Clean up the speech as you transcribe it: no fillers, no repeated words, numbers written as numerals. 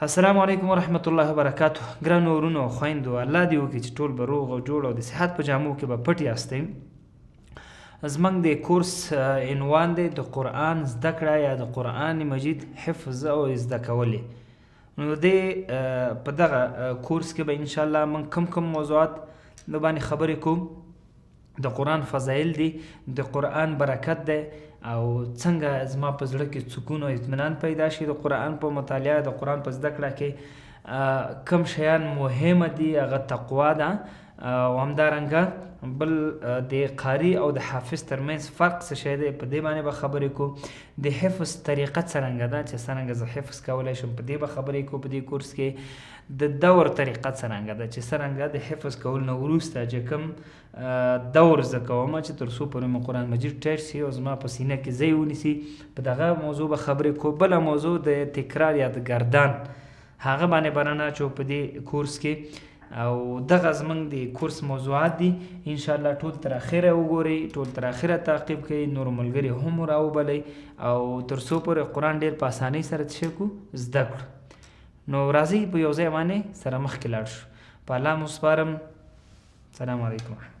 السلام علیکم ورحمت الله وبرکاتو. ګرانو ورونو او خویندو، الله دې وکړي چې ټول به روغ او جوړ او د صحت په جامو کې به پټ یاستئ. زموږ د کورس عنوان دی د قرآن زده کړه یا د قرآن مجید حفظ او زده کول. نو دې په دغه کورس کې به انشاءالله موږ کم موضوعات د باندې خبرې کوم. د قرآن فضایل دي، د قرآن برکت دی او څنګه زما په زړه کې سکون او اطمینان پیدا شي د قرآن په مطالعه، د قرآن په زده کړه کې کم شیان مهمه دي، هغه تقوا ده او همدارنګه بل د قاری او د حافظ ترمنځ فرق څه شی دی، په دې باندې به خبرې کوو. د حفظ طریقه څرنګه ده چې څرنګه زه حفظ کولی شم، په دې به خبرې کوو په دې کورس کې. د دور طریقه څرنګه ده چې څرنګه د حفظ کول نه وروسته چې کوم دور زده کوم چې تر څو پورې مې قرآن مجید ټیټ شي او زما په سینه کې ځای ونیسي، په دغه موضوع به خبرې کوو. بله موضوع د تکرار یا د ګردان، هغه باندې به رانه اچو په دې کورس کې. او دغه زموږ د کورس موضوعات دي. انشاءالله ټول تر اخره وګورئ، ټول تر اخره تعقیب کړئ، نور ملګري هم راوبلئ او تر څو پورې قرآن ډېر په اسانۍ سره څه کړو، زده کړو. نو راځئ په یو ځای باندې سره مخکې لاړ شو. په الله مو سپارم. سلام علیکم.